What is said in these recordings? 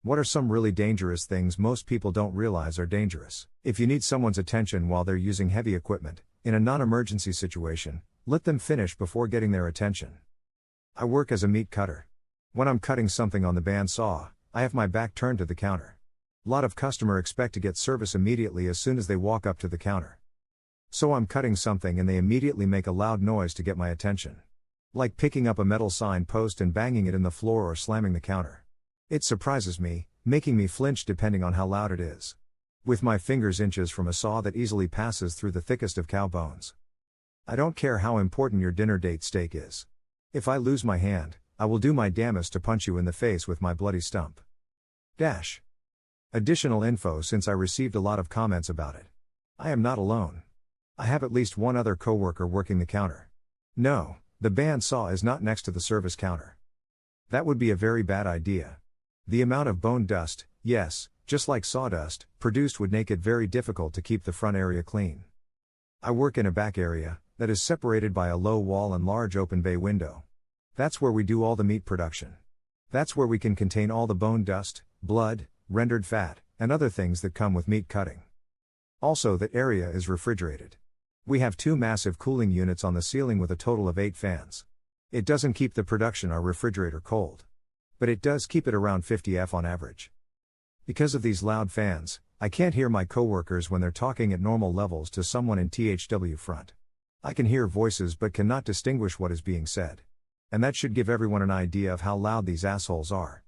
What are some really dangerous things most people don't realize are dangerous? If you need someone's attention while they're using heavy equipment, in a non-emergency situation, let them finish before getting their attention. I work as a meat cutter. When I'm cutting something on the bandsaw, I have my back turned to the counter. A lot of customers expect to get service immediately as soon as they walk up to the counter. So I'm cutting something and they immediately make a loud noise to get my attention. Like picking up a metal sign post and banging it in the floor or slamming the counter. It surprises me, making me flinch depending on how loud it is. With my fingers inches from a saw that easily passes through the thickest of cow bones. I don't care how important your dinner date steak is. If I lose my hand, I will do my damnedest to punch you in the face with my bloody stump. Additional info since I received a lot of comments about it. I am not alone. I have at least one other coworker working the counter. No, the bandsaw is not next to the service counter. That would be a very bad idea. The amount of bone dust, yes, just like sawdust, produced would make it very difficult to keep the front area clean. I work in a back area that is separated by a low wall and large open bay window. That's where we do all the meat production. That's where we can contain all the bone dust, blood, rendered fat, and other things that come with meat cutting. Also, that area is refrigerated. We have 2 massive cooling units on the ceiling with a total of 8 fans. It doesn't keep the production or refrigerator cold. But it does keep it around 50 F on average. Because of these loud fans, I can't hear my coworkers when they're talking at normal levels to someone in THW front. I can hear voices but cannot distinguish what is being said. And that should give everyone an idea of how loud these assholes are.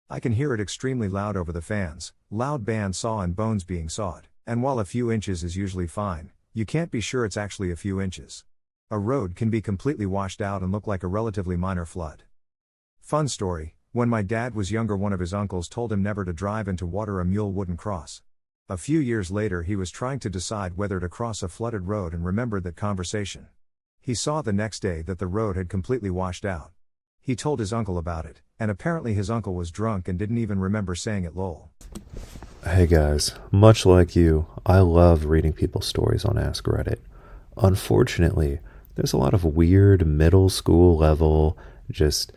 I can hear it extremely loud over the fans, loud band saw and bones being sawed, and while a few inches is usually fine, you can't be sure it's actually a few inches. A road can be completely washed out and look like a relatively minor flood. Fun story. When my dad was younger, one of his uncles told him never to drive into water a mule wouldn't cross. A few years later he was trying to decide whether to cross a flooded road and remembered that conversation. He saw the next day that the road had completely washed out. He told his uncle about it, and apparently his uncle was drunk and didn't even remember saying it lol. Hey guys, much like you, I love reading people's stories on Ask Reddit. Unfortunately, there's a lot of weird middle school level, just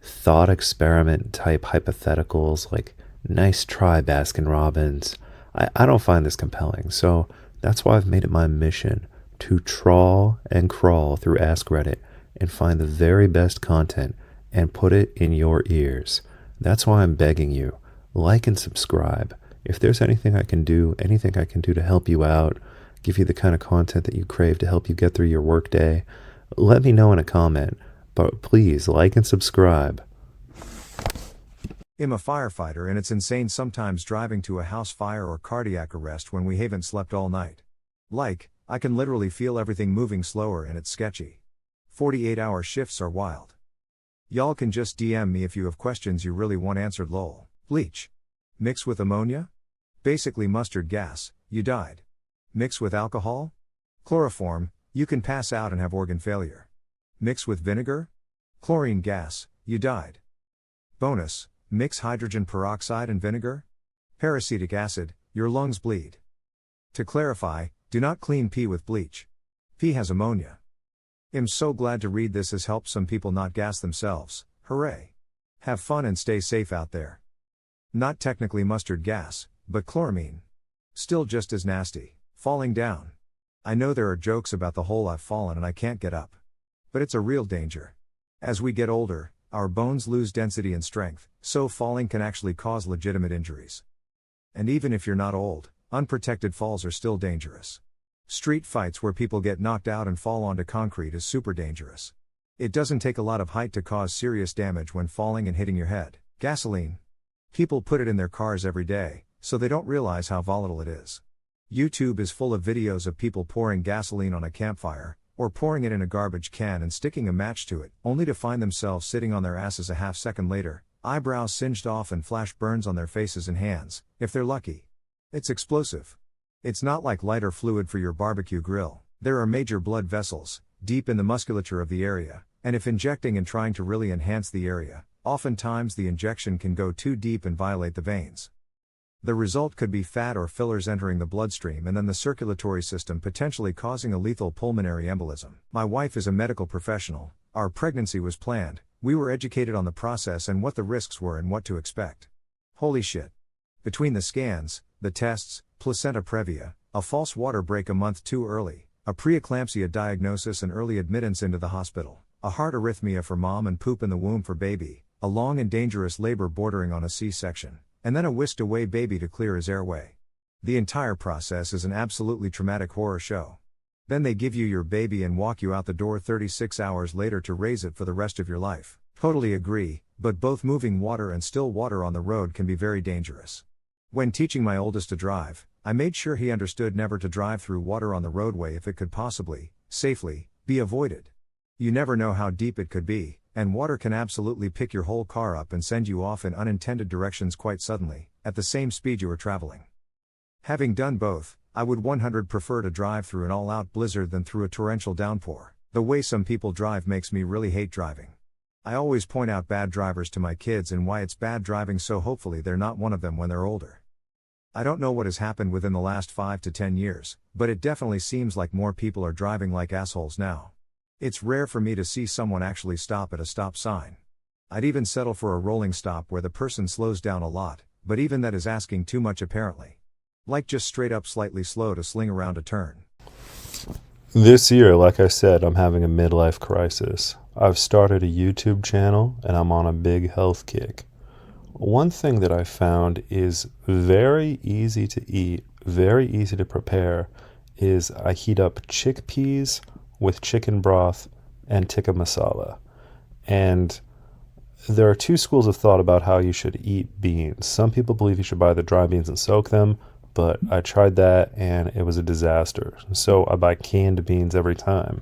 thought experiment type hypotheticals like nice try Baskin Robbins. I don't find this compelling, so that's why I've made it my mission to trawl and crawl through Ask Reddit and find the very best content and put it in your ears. That's why I'm begging you, like and subscribe. If there's anything I can do to help you out, give you the kind of content that you crave to help you get through your workday, let me know in a comment. But please like and subscribe. I'm a firefighter and it's insane sometimes driving to a house fire or cardiac arrest when we haven't slept all night. Like, I can literally feel everything moving slower and it's sketchy. 48-hour shifts are wild. Y'all can just DM me if you have questions you really want answered lol. Bleach. Mix with ammonia? Basically mustard gas, you died. Mix with alcohol? Chloroform, you can pass out and have organ failure. Mix with vinegar? Chlorine gas, you died. Bonus, mix hydrogen peroxide and vinegar? Peracetic acid, your lungs bleed. To clarify, do not clean pee with bleach. Pee has ammonia. I'm so glad to read this has helped some people not gas themselves, hooray. Have fun and stay safe out there. Not technically mustard gas, but chloramine. Still just as nasty, falling down. I know there are jokes about the hole I've fallen and I can't get up. But it's a real danger. As we get older, our bones lose density and strength, so falling can actually cause legitimate injuries. And even if you're not old, unprotected falls are still dangerous. Street fights where people get knocked out and fall onto concrete is super dangerous. It doesn't take a lot of height to cause serious damage when falling and hitting your head. Gasoline. People put it in their cars every day, so they don't realize how volatile it is. YouTube is full of videos of people pouring gasoline on a campfire, or pouring it in a garbage can and sticking a match to it, only to find themselves sitting on their asses a half second later, eyebrows singed off and flash burns on their faces and hands, if they're lucky. It's explosive. It's not like lighter fluid for your barbecue grill. There are major blood vessels, deep in the musculature of the area, and if injecting and trying to really enhance the area, oftentimes the injection can go too deep and violate the veins. The result could be fat or fillers entering the bloodstream and then the circulatory system potentially causing a lethal pulmonary embolism. My wife is a medical professional, our pregnancy was planned, we were educated on the process and what the risks were and what to expect. Holy shit. Between the scans, the tests, placenta previa, a false water break a month too early, a preeclampsia diagnosis and early admittance into the hospital, a heart arrhythmia for mom and poop in the womb for baby, a long and dangerous labor bordering on a C-section, and then a whisked away baby to clear his airway. The entire process is an absolutely traumatic horror show. Then they give you your baby and walk you out the door 36 hours later to raise it for the rest of your life. Totally agree, but both moving water and still water on the road can be very dangerous. When teaching my oldest to drive, I made sure he understood never to drive through water on the roadway if it could possibly, safely, be avoided. You never know how deep it could be, and water can absolutely pick your whole car up and send you off in unintended directions quite suddenly, at the same speed you were traveling. Having done both, I would 100% prefer to drive through an all-out blizzard than through a torrential downpour. The way some people drive makes me really hate driving. I always point out bad drivers to my kids and why it's bad driving, so hopefully they're not one of them when they're older. I don't know what has happened within the last 5 to 10 years, but it definitely seems like more people are driving like assholes now. It's rare for me to see someone actually stop at a stop sign. I'd even settle for a rolling stop where the person slows down a lot, but even that is asking too much apparently. Like just straight up slightly slow to sling around a turn. This year, like I said, I'm having a midlife crisis. I've started a YouTube channel and I'm on a big health kick. One thing that I found is very easy to eat, very easy to prepare, is I heat up chickpeas with chicken broth and tikka masala. And there are two schools of thought about how you should eat beans. Some people believe you should buy the dry beans and soak them, but I tried that and it was a disaster. So I buy canned beans every time.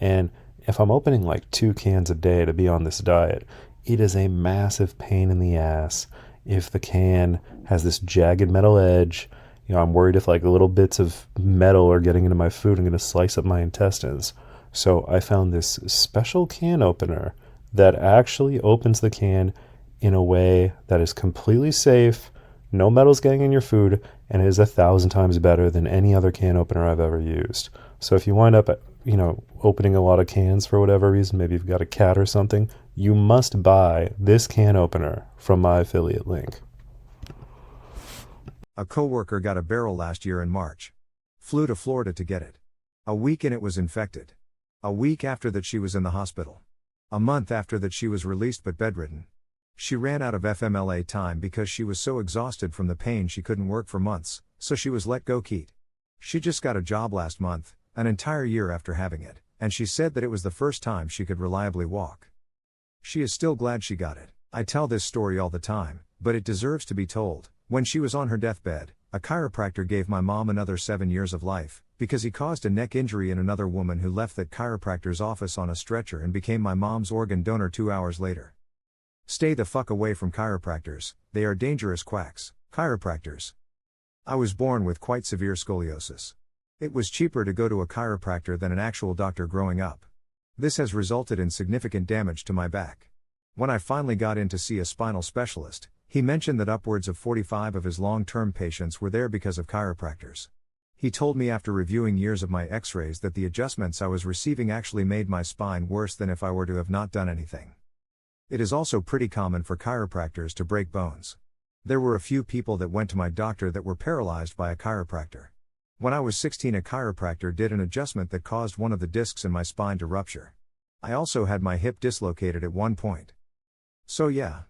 And if I'm opening like 2 cans a day to be on this diet, it is a massive pain in the ass if the can has this jagged metal edge. You know, I'm worried if like little bits of metal are getting into my food, I'm going to slice up my intestines. So I found this special can opener that actually opens the can in a way that is completely safe, no metal's getting in your food, and it is 1,000 times better than any other can opener I've ever used. So if you wind up, opening a lot of cans for whatever reason, maybe you've got a cat or something, you must buy this can opener from my affiliate link. A coworker got a barrel last year in March. Flew to Florida to get it. A week and it was infected. A week after that she was in the hospital. A month after that she was released but bedridden. She ran out of FMLA time because she was so exhausted from the pain she couldn't work for months, so she was let go. Keat. She just got a job last month, an entire year after having it, and she said that it was the first time she could reliably walk. She is still glad she got it. I tell this story all the time, but it deserves to be told. When she was on her deathbed, a chiropractor gave my mom another 7 years of life, because he caused a neck injury in another woman who left that chiropractor's office on a stretcher and became my mom's organ donor 2 hours later. Stay the fuck away from chiropractors, they are dangerous quacks. Chiropractors. I was born with quite severe scoliosis. It was cheaper to go to a chiropractor than an actual doctor growing up. This has resulted in significant damage to my back. When I finally got in to see a spinal specialist, he mentioned that upwards of 45 of his long-term patients were there because of chiropractors. He told me after reviewing years of my x-rays that the adjustments I was receiving actually made my spine worse than if I were to have not done anything. It is also pretty common for chiropractors to break bones. There were a few people that went to my doctor that were paralyzed by a chiropractor. When I was 16, a chiropractor did an adjustment that caused one of the discs in my spine to rupture. I also had my hip dislocated at one point. So yeah.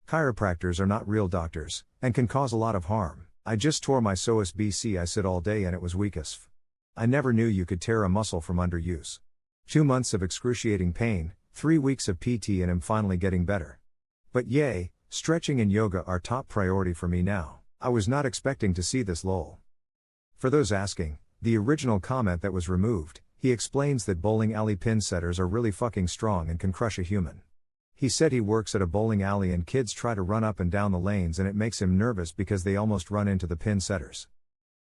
Chiropractors are not real doctors, and can cause a lot of harm. I just tore my psoas bc. I sit all day and it was weak as f. I never knew you could tear a muscle from underuse. 2 months of excruciating pain, 3 weeks of PT and I'm finally getting better. But yay, stretching and yoga are top priority for me now. I was not expecting to see this lol. For those asking, the original comment that was removed, he explains that bowling alley pin setters are really fucking strong and can crush a human. He said he works at a bowling alley and kids try to run up and down the lanes and it makes him nervous because they almost run into the pin setters.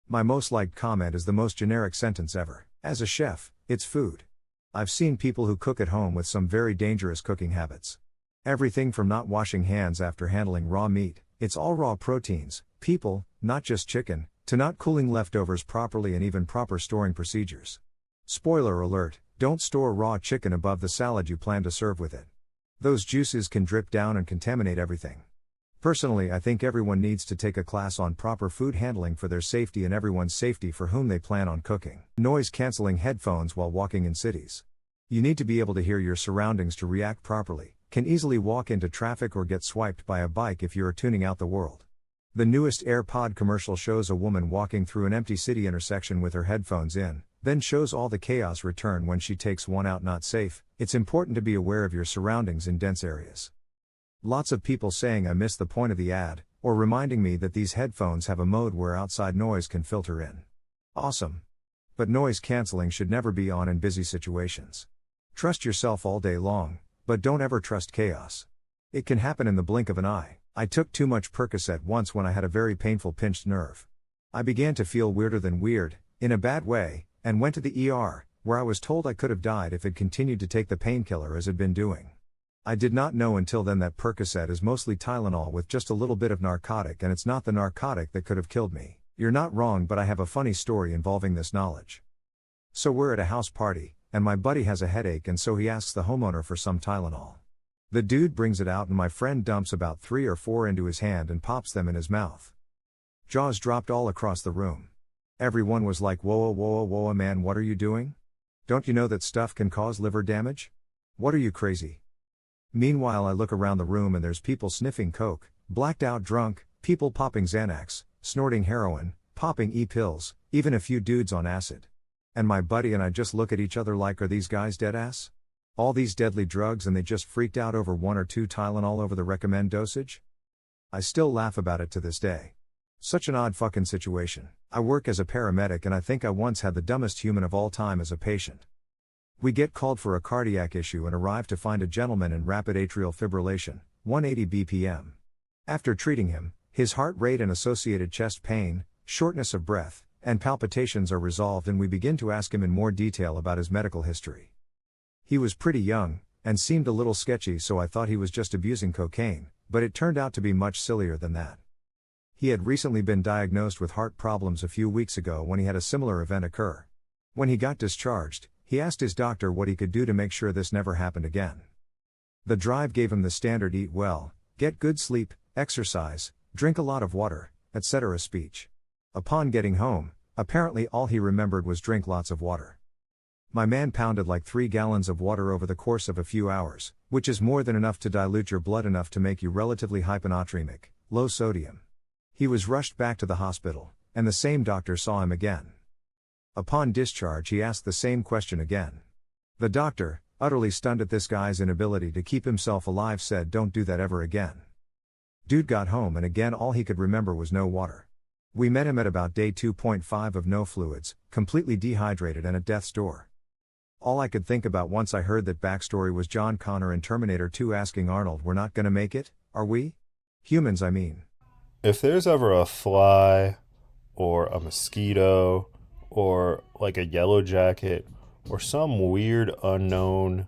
My most liked comment is the most generic sentence ever. As a chef, it's food. I've seen people who cook at home with some very dangerous cooking habits. Everything from not washing hands after handling raw meat, it's all raw proteins, people, not just chicken, to not cooling leftovers properly and even proper storing procedures. Spoiler alert, don't store raw chicken above the salad you plan to serve with it. Those juices can drip down and contaminate everything. Personally, I think everyone needs to take a class on proper food handling for their safety and everyone's safety for whom they plan on cooking. Noise-canceling headphones while walking in cities. You need to be able to hear your surroundings to react properly. Can easily walk into traffic or get swiped by a bike if you are tuning out the world. The newest AirPod commercial shows a woman walking through an empty city intersection with her headphones in, then shows all the chaos return when she takes one out. Not safe. It's important to be aware of your surroundings in dense areas. Lots of people saying I missed the point of the ad, or reminding me that these headphones have a mode where outside noise can filter in. Awesome. But noise cancelling should never be on in busy situations. Trust yourself all day long, but don't ever trust chaos. It can happen in the blink of an eye. I took too much Percocet once when I had a very painful pinched nerve. I began to feel weirder than weird, in a bad way, and went to the ER, where I was told I could have died if I'd continued to take the painkiller as I'd been doing. I did not know until then that Percocet is mostly Tylenol with just a little bit of narcotic, and it's not the narcotic that could have killed me. You're not wrong, but I have a funny story involving this knowledge. So we're at a house party, and my buddy has a headache, and so he asks the homeowner for some Tylenol. The dude brings it out and my friend dumps about 3 or 4 into his hand and pops them in his mouth. Jaws dropped all across the room. Everyone was like, whoa, whoa, whoa, man, what are you doing? Don't you know that stuff can cause liver damage? What are you, crazy? Meanwhile, I look around the room and there's people sniffing coke, blacked out drunk, people popping Xanax, snorting heroin, popping e-pills, even a few dudes on acid. And my buddy and I just look at each other like, are these guys dead ass? All these deadly drugs and they just freaked out over 1 or 2 Tylenol over the recommend dosage? I still laugh about it to this day. Such an odd fucking situation. I work as a paramedic and I think I once had the dumbest human of all time as a patient. We get called for a cardiac issue and arrive to find a gentleman in rapid atrial fibrillation, 180 BPM. After treating him, his heart rate and associated chest pain, shortness of breath, and palpitations are resolved, and we begin to ask him in more detail about his medical history. He was pretty young, and seemed a little sketchy, so I thought he was just abusing cocaine, but it turned out to be much sillier than that. He had recently been diagnosed with heart problems a few weeks ago when he had a similar event occur. When he got discharged, he asked his doctor what he could do to make sure this never happened again. The drive gave him the standard eat well, get good sleep, exercise, drink a lot of water, etc. speech. Upon getting home, apparently all he remembered was drink lots of water. My man pounded like 3 gallons of water over the course of a few hours, which is more than enough to dilute your blood enough to make you relatively hyponatremic, low sodium. He was rushed back to the hospital, and the same doctor saw him again. Upon discharge, he asked the same question again. The doctor, utterly stunned at this guy's inability to keep himself alive, said, "Don't do that ever again." Dude got home and again all he could remember was no water. We met him at about day 2.5 of no fluids, completely dehydrated and at death's door. All I could think about once I heard that backstory was John Connor in Terminator 2 asking Arnold, "We're not gonna make it, are we? Humans, I mean." If there's ever a fly, or a mosquito, or like a yellow jacket, or some weird unknown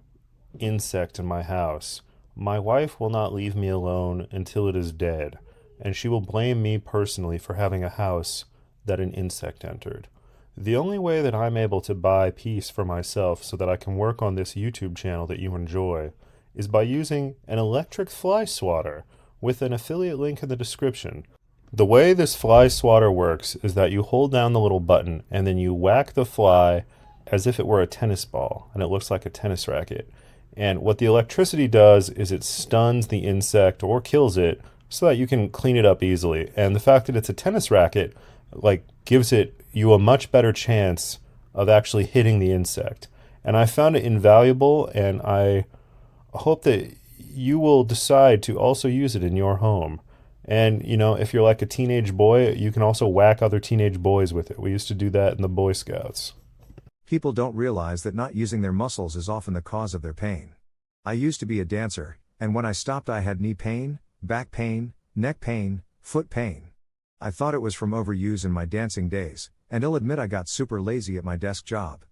insect in my house, my wife will not leave me alone until it is dead, and she will blame me personally for having a house that an insect entered. The only way that I'm able to buy peace for myself so that I can work on this YouTube channel that you enjoy is by using an electric fly swatter with an affiliate link in the description. The way this fly swatter works is that you hold down the little button and then you whack the fly as if it were a tennis ball, and it looks like a tennis racket. And what the electricity does is it stuns the insect or kills it so that you can clean it up easily. And the fact that it's a tennis racket gives you a much better chance of actually hitting the insect. And I found it invaluable, and I hope that you will decide to also use it in your home. And, if you're like a teenage boy, you can also whack other teenage boys with it. We used to do that in the Boy Scouts. People don't realize that not using their muscles is often the cause of their pain. I used to be a dancer, and when I stopped I had knee pain, back pain, neck pain, foot pain. I thought it was from overuse in my dancing days, and I'll admit I got super lazy at my desk job.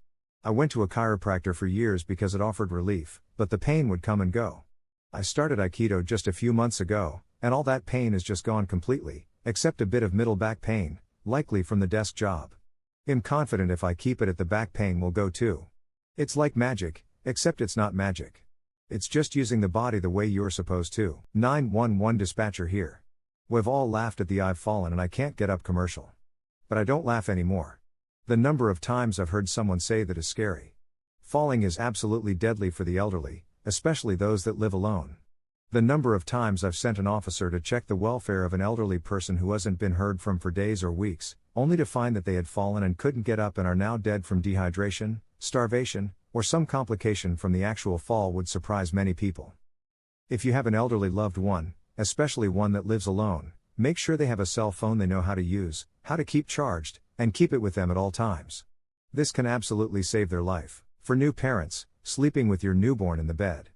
I went to a chiropractor for years because it offered relief, but the pain would come and go. I started Aikido just a few months ago, and all that pain is just gone completely, except a bit of middle back pain, likely from the desk job. I'm confident if I keep it at the back pain will go too. It's like magic, except it's not magic. It's just using the body the way you're supposed to. 911 dispatcher here. We've all laughed at the "I've fallen and I can't get up" commercial. But I don't laugh anymore. The number of times I've heard someone say that is scary. Falling is absolutely deadly for the elderly, especially those that live alone. The number of times I've sent an officer to check the welfare of an elderly person who hasn't been heard from for days or weeks, only to find that they had fallen and couldn't get up and are now dead from dehydration, starvation, or some complication from the actual fall would surprise many people. If you have an elderly loved one, especially one that lives alone, make sure they have a cell phone they know how to use, how to keep charged, and keep it with them at all times. This can absolutely save their life. For new parents, sleeping with your newborn in the bed.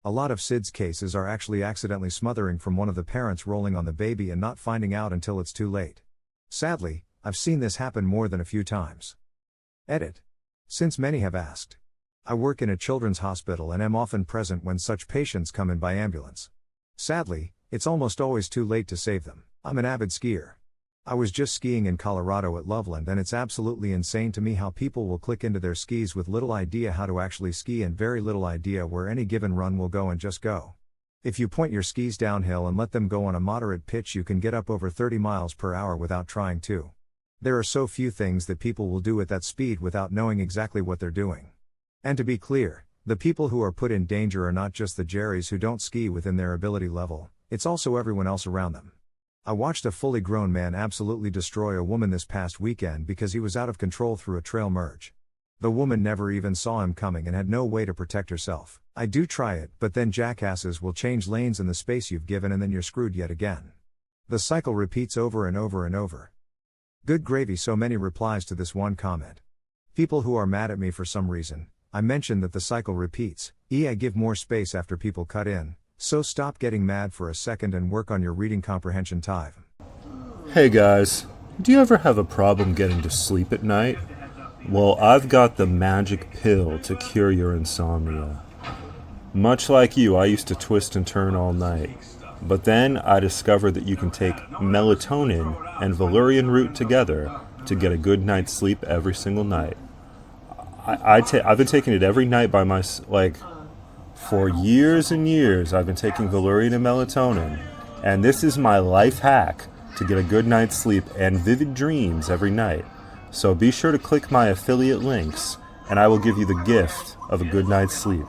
A lot of SIDS cases are actually accidentally smothering from one of the parents rolling on the baby and not finding out until it's too late. Sadly, I've seen this happen more than a few times. Edit. Since many have asked. I work in a children's hospital and am often present when such patients come in by ambulance. Sadly, it's almost always too late to save them. I'm an avid skier. I was just skiing in Colorado at Loveland and it's absolutely insane to me how people will click into their skis with little idea how to actually ski and very little idea where any given run will go and just go. If you point your skis downhill and let them go on a moderate pitch, you can get up over 30 miles per hour without trying to. There are so few things that people will do at that speed without knowing exactly what they're doing. And to be clear, the people who are put in danger are not just the Jerrys who don't ski within their ability level, it's also everyone else around them. I watched a fully grown man absolutely destroy a woman this past weekend because he was out of control through a trail merge. The woman never even saw him coming and had no way to protect herself. I do try it, but then jackasses will change lanes in the space you've given and then you're screwed yet again. The cycle repeats over and over and over. Good gravy, so many replies to this one comment. People who are mad at me for some reason. I mentioned that the cycle repeats. I give more space after people cut in. So stop getting mad for a second and work on your reading comprehension time. Hey guys, do you ever have a problem getting to sleep at night? Well, I've got the magic pill to cure your insomnia. Much like you, I used to twist and turn all night. But then I discovered that you can take melatonin and Valerian Root together to get a good night's sleep every single night. I've been taking it every night by for years and years. I've been taking Valerian and melatonin, and this is my life hack to get a good night's sleep and vivid dreams every night. So be sure to click my affiliate links, and I will give you the gift of a good night's sleep.